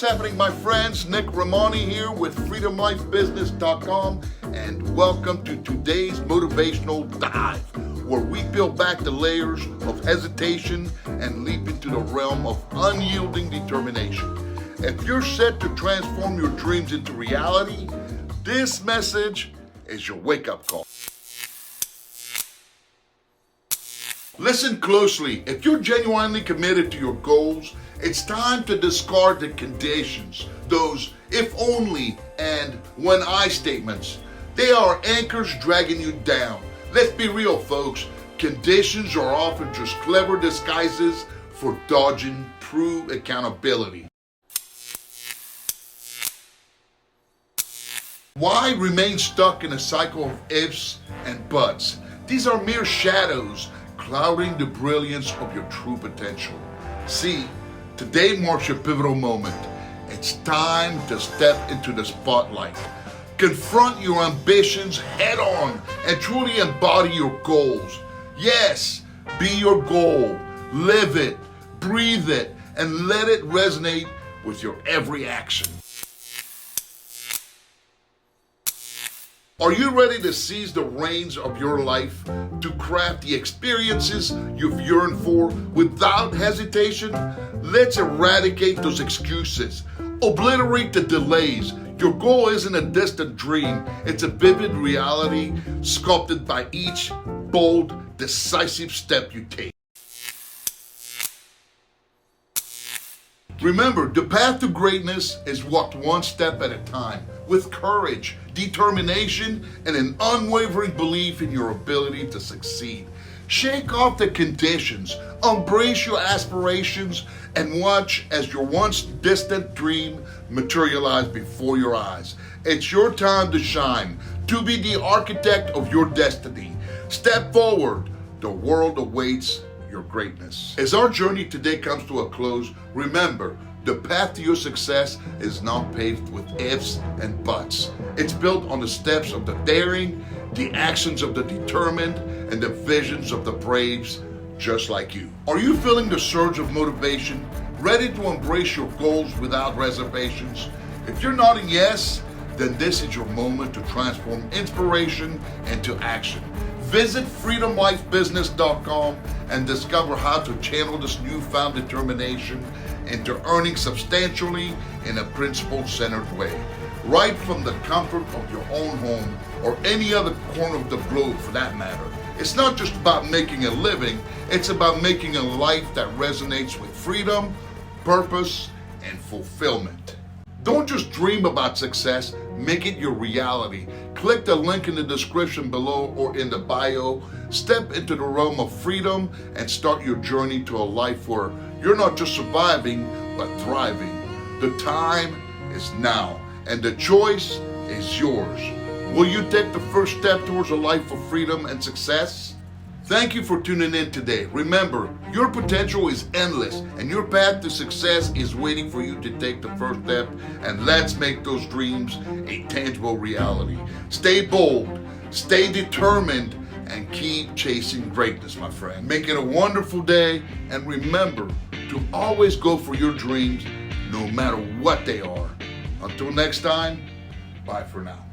what's happening, my friends? Nick Rehmani here with freedomlifebusiness.com, and welcome to today's motivational dive, where we peel back the layers of hesitation and leap into the realm of unyielding determination. If you're set to transform your dreams into reality, this message is your wake-up call. Listen closely. If you're genuinely committed to your goals, it's time to discard the conditions, those if only and when I statements. They are anchors dragging you down. Let's be real, folks. Conditions are often just clever disguises for dodging true accountability. Why remain stuck in a cycle of ifs and buts? These are mere shadows clouding the brilliance of your true potential. See, today marks your pivotal moment. It's time to step into the spotlight. Confront your ambitions head on and truly embody your goals. Yes, be your goal. Live it, breathe it, and let it resonate with your every action. Are you ready to seize the reins of your life, to craft the experiences you've yearned for without hesitation? Let's eradicate those excuses. Obliterate the delays. Your goal isn't a distant dream. It's a vivid reality sculpted by each bold, decisive step you take. Remember, the path to greatness is walked one step at a time, with courage, determination, and an unwavering belief in your ability to succeed. Shake off the conditions, embrace your aspirations, and watch as your once distant dream materialize before your eyes. It's your time to shine, to be the architect of your destiny. Step forward. The world awaits your greatness. As our journey today comes to a close, remember, the path to your success is not paved with ifs and buts. It's built on the steps of the daring, the actions of the determined, and the visions of the braves just like you. Are you feeling the surge of motivation, ready to embrace your goals without reservations? If you're nodding yes, then this is your moment to transform inspiration into action. Visit freedomlifebusiness.com and discover how to channel this newfound determination into earning substantially in a principle-centered way, right from the comfort of your own home or any other corner of the globe for that matter. It's not just about making a living, it's about making a life that resonates with freedom, purpose, and fulfillment. Don't just dream about success, make it your reality. Click the link in the description below or in the bio. Step into the realm of freedom and start your journey to a life where you're not just surviving, but thriving. The time is now, and the choice is yours. Will you take the first step towards a life of freedom and success? Thank you for tuning in today. Remember, your potential is endless and your path to success is waiting for you to take the first step, and let's make those dreams a tangible reality. Stay bold, stay determined, and keep chasing greatness, my friend. Make it a wonderful day, and remember to always go for your dreams no matter what they are. Until next time, bye for now.